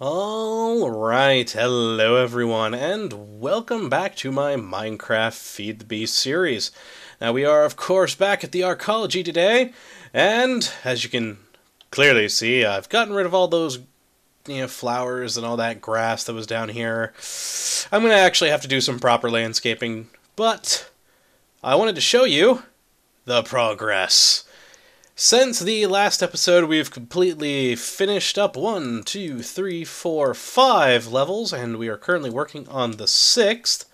Alright, hello everyone, and welcome back to my Minecraft Feed the Beast series. Now we are, of course, back at the arcology today, and as you can clearly see, I've gotten rid of all those flowers and all that grass that was down here. I'm going to actually have to do some proper landscaping, but I wanted to show you the progress. Since the last episode, we've completely finished up 5 levels, and we are currently working on the 6th.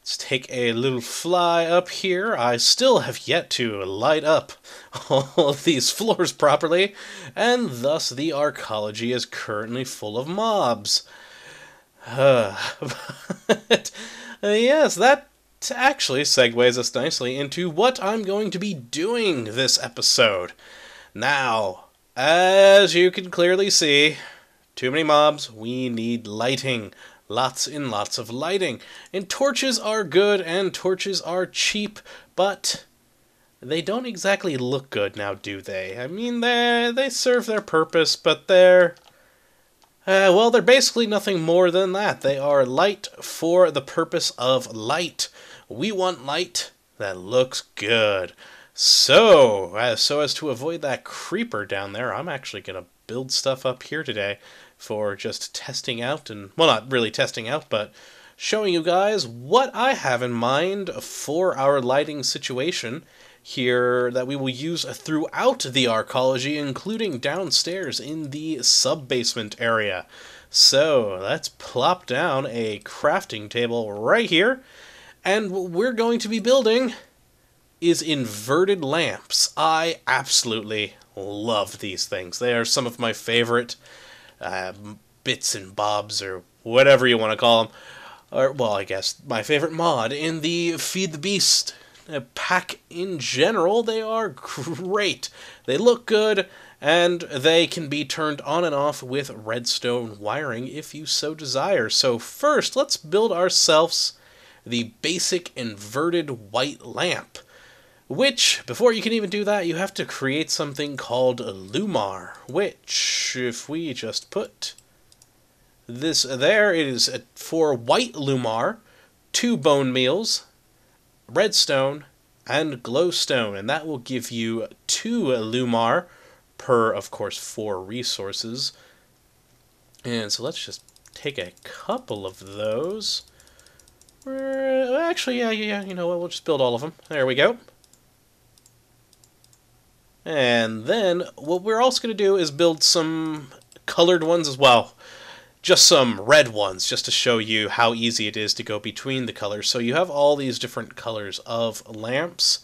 Let's take a little fly up here. I still have yet to light up all of these floors properly, and thus the arcology is currently full of mobs. But, yes, that actually segues us nicely into what I'm going to be doing this episode. Now, as you can clearly see, too many mobs, we need lighting. Lots and lots of lighting. And torches are good and torches are cheap, but they don't exactly look good now, do they? I mean, they serve their purpose, but they're basically nothing more than that. They are light for the purpose of light. We want light that looks good. So as to avoid that creeper down there, I'm actually going to build stuff up here today for just testing out, and, well, not really testing out, but showing you guys what I have in mind for our lighting situation here that we will use throughout the arcology, including downstairs in the sub-basement area. So let's plop down a crafting table right here. And what we're going to be building is inverted lamps. I absolutely love these things. They are some of my favorite bits and bobs, or whatever you want to call them. Or, well, I guess my favorite mod in the Feed the Beast pack in general. They are great. They look good, and they can be turned on and off with redstone wiring if you so desire. So first, let's build ourselves the basic inverted white lamp, which, before you can even do that, you have to create something called Lumar, which, if we just put this there, it is for white Lumar, 2 bone meals, redstone, and glowstone, and that will give you 2 Lumar per, of course, 4 resources. And so let's just take a couple of those. Actually, yeah, you know what, we'll just build all of them. There we go. And then, what we're also going to do is build some colored ones as well. Just some red ones, just to show you how easy it is to go between the colors. So you have all these different colors of lamps,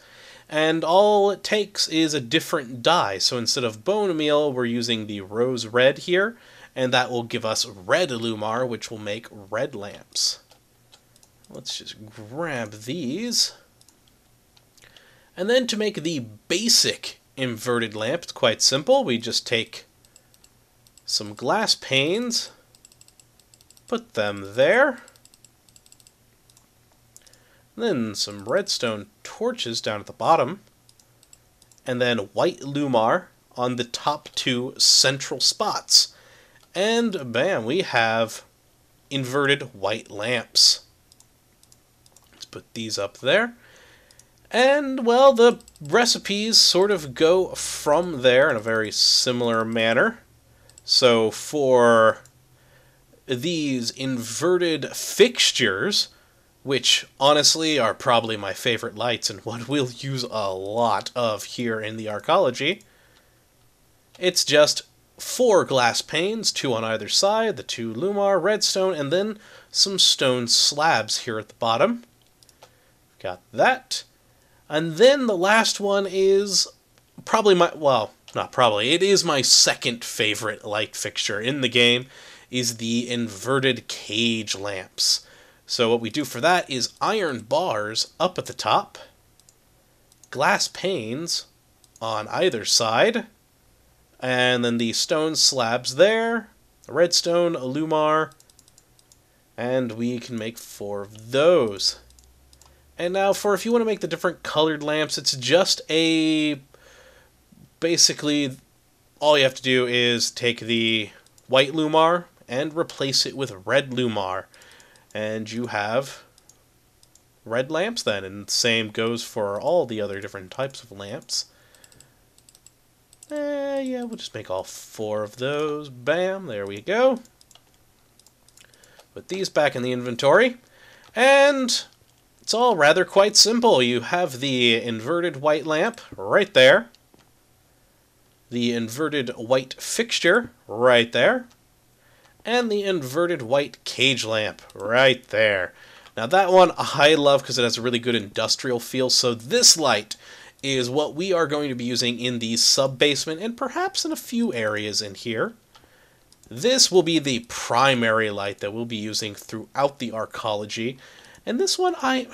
and all it takes is a different dye. So instead of bone meal, we're using the rose red here, and that will give us red Lumar, which will make red lamps. Let's just grab these. And then to make the basic inverted lamp, it's quite simple. We just take some glass panes, put them there, then some redstone torches down at the bottom, and then white Lumar on the top 2 central spots. And bam, we have inverted white lamps. Put these up there. And, well, the recipes sort of go from there in a very similar manner. So for these inverted fixtures, which honestly are probably my favorite lights and what we'll use a lot of here in the arcology, it's just 4 glass panes, 2 on either side, the 2 Lumar, redstone, and then some stone slabs here at the bottom. Got that. And then the last one is probably it is my second favorite light fixture in the game, is the inverted cage lamps. So what we do for that is iron bars up at the top, glass panes on either side, and then the stone slabs there, redstone, Lumar, and we can make 4 of those. And now if you want to make the different colored lamps, it's just basically all you have to do is take the white Lumar and replace it with red lumar. And you have red lamps then, and the same goes for all the other different types of lamps. Yeah, we'll just make all 4 of those. Bam, there we go. Put these back in the inventory. And it's all rather quite simple. You have the inverted white lamp right there. The inverted white fixture right there. And the inverted white cage lamp right there. Now that one I love because it has a really good industrial feel. So this light is what we are going to be using in the sub-basement and perhaps in a few areas in here. This will be the primary light that we'll be using throughout the arcology. And this one, I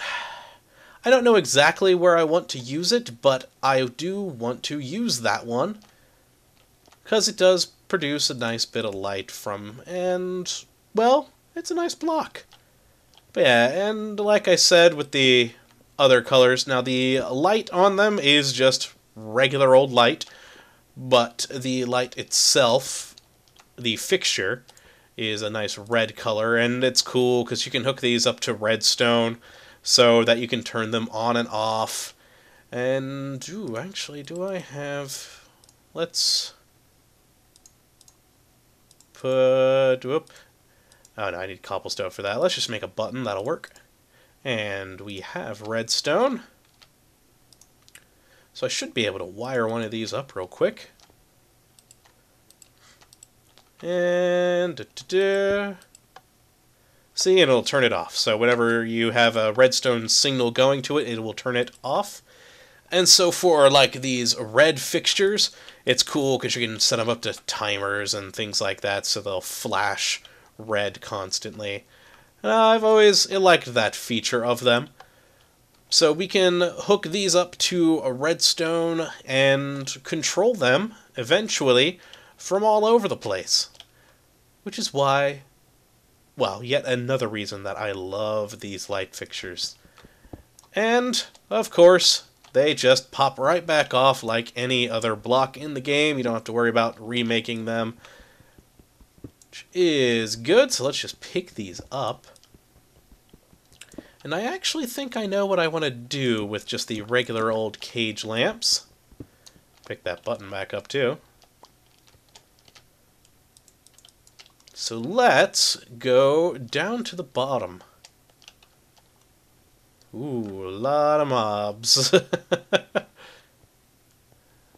don't know exactly where I want to use it, but I do want to use that one because it does produce a nice bit of light from, and, well, it's a nice block. But yeah, and like I said with the other colors, now the light on them is just regular old light, but the light itself, the fixture, is a nice red color, and it's cool because you can hook these up to redstone so that you can turn them on and off. And, ooh, actually, do I have... Let's put... Whoop. Oh, no, I need cobblestone for that. Let's just make a button. That'll work. And we have redstone. So I should be able to wire one of these up real quick. And see, and it'll turn it off. So whenever you have a redstone signal going to it, it will turn it off. And so for like these red fixtures, it's cool because you can set them up to timers and things like that, so they'll flash red constantly. I've always liked that feature of them. So we can hook these up to a redstone and control them, eventually, from all over the place. Which is why, well, yet another reason that I love these light fixtures. And, of course, they just pop right back off like any other block in the game. You don't have to worry about remaking them. Which is good, so let's just pick these up. And I actually think I know what I want to do with just the regular old cage lamps. Pick that button back up too. So let's go down to the bottom. Ooh, a lot of mobs.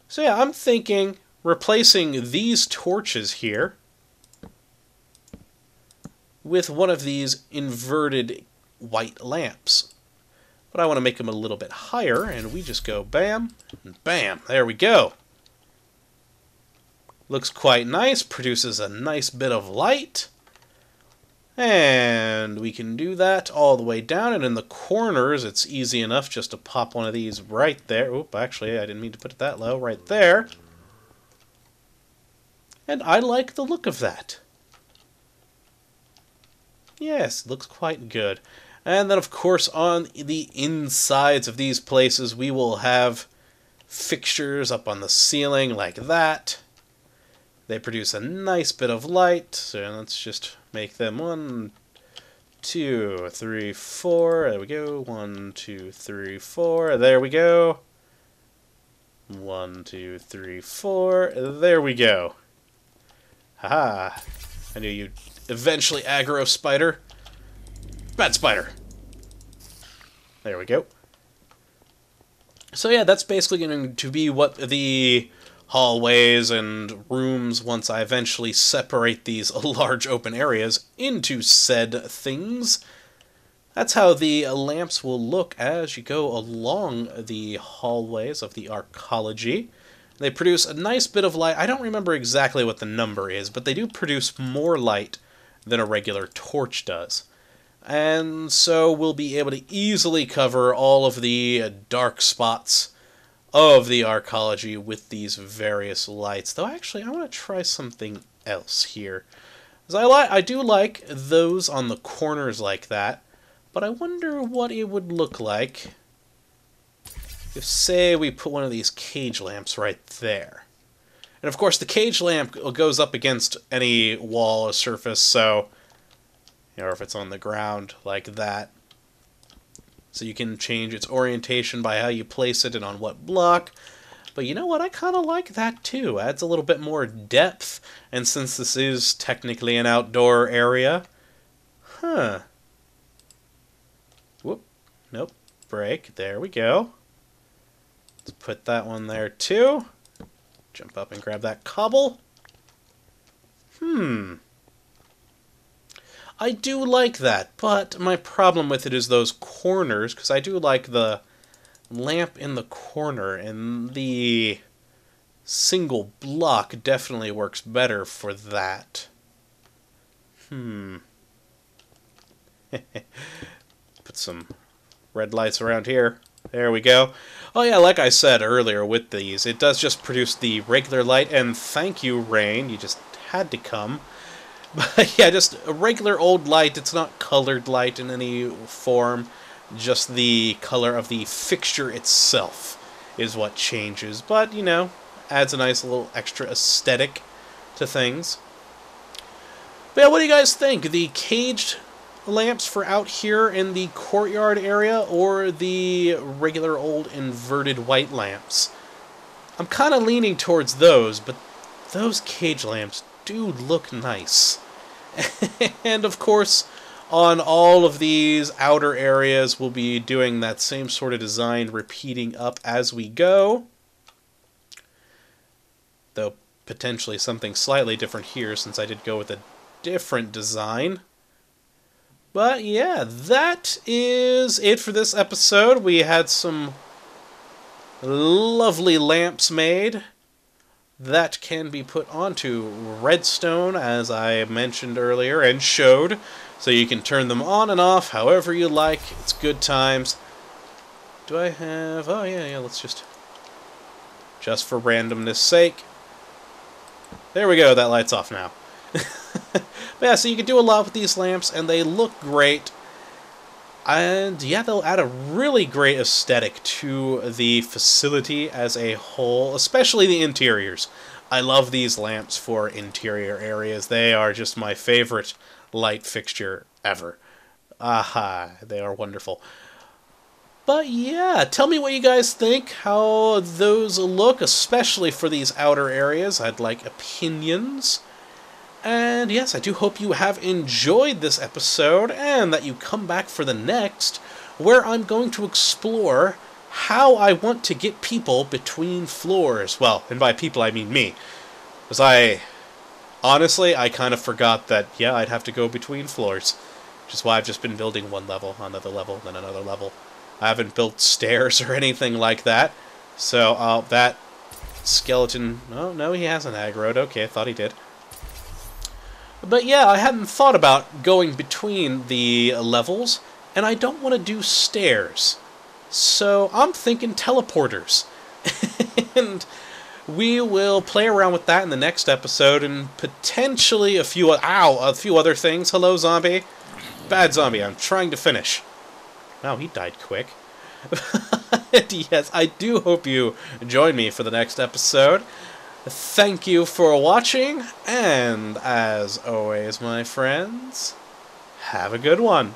So yeah, I'm thinking replacing these torches here with one of these inverted white lamps. But I want to make them a little bit higher, and we just go bam, and bam, there we go. Looks quite nice, produces a nice bit of light. And we can do that all the way down, and in the corners it's easy enough just to pop one of these right there. Oop, actually, I didn't mean to put it that low, right there. And I like the look of that. Yes, looks quite good. And then, of course, on the insides of these places, we will have fixtures up on the ceiling like that. They produce a nice bit of light, so let's just make them 1, 2, 3, 4. There we go. 1, 2, 3, 4. There we go. 1, 2, 3, 4. There we go. Haha. I knew you'd eventually aggro spider. Bad spider. There we go. So yeah, that's basically going to be what the hallways and rooms, once I eventually separate these large open areas into said things. That's how the lamps will look as you go along the hallways of the arcology. They produce a nice bit of light. I don't remember exactly what the number is, but they do produce more light than a regular torch does. And so we'll be able to easily cover all of the dark spots of the arcology with these various lights. Though actually, I want to try something else here. I do like those on the corners like that, but I wonder what it would look like if, say, we put one of these cage lamps right there. And of course, the cage lamp goes up against any wall or surface, so, or if it's on the ground like that. So you can change its orientation by how you place it and on what block. But you know what? I kind of like that too. Adds a little bit more depth. And since this is technically an outdoor area... Whoop. Nope. Break. There we go. Let's put that one there too. Jump up and grab that cobble. I do like that, but my problem with it is those corners, because I do like the lamp in the corner, and the single block definitely works better for that. Put some red lights around here. There we go. Oh yeah, like I said earlier with these, it does just produce the regular light, and thank you, Rain, you just had to come. But yeah, just a regular old light. It's not colored light in any form. Just the color of the fixture itself is what changes. But, you know, adds a nice little extra aesthetic to things. But yeah, what do you guys think? The caged lamps for out here in the courtyard area, or the regular old inverted white lamps? I'm kind of leaning towards those, but those cage lamps do look nice. And of course, on all of these outer areas, we'll be doing that same sort of design, repeating up as we go. Though potentially something slightly different here, since I did go with a different design. But yeah, that is it for this episode. We had some lovely lamps made that can be put onto redstone, as I mentioned earlier and showed, so you can turn them on and off however you like. It's good times. Do I have... oh yeah, let's just for randomness sake. There we go, that light's off now. But yeah, so you can do a lot with these lamps, and they look great. And yeah, they'll add a really great aesthetic to the facility as a whole, especially the interiors. I love these lamps for interior areas. They are just my favorite light fixture ever. Aha, they are wonderful. But yeah, tell me what you guys think, how those look, especially for these outer areas. I'd like opinions. And yes, I do hope you have enjoyed this episode, and that you come back for the next, where I'm going to explore how I want to get people between floors. Well, and by people I mean me. Because honestly, I kind of forgot that, yeah, I'd have to go between floors. Which is why I've just been building one level, another level, then another level. I haven't built stairs or anything like that. So, that skeleton... oh, no, he hasn't aggroed. Okay, I thought he did. But yeah, I hadn't thought about going between the levels, and I don't want to do stairs. So I'm thinking teleporters. And we will play around with that in the next episode, and potentially a few other things. Hello, zombie. Bad zombie, I'm trying to finish. Wow, he died quick. Yes, I do hope you join me for the next episode. Thank you for watching, and as always, my friends, have a good one.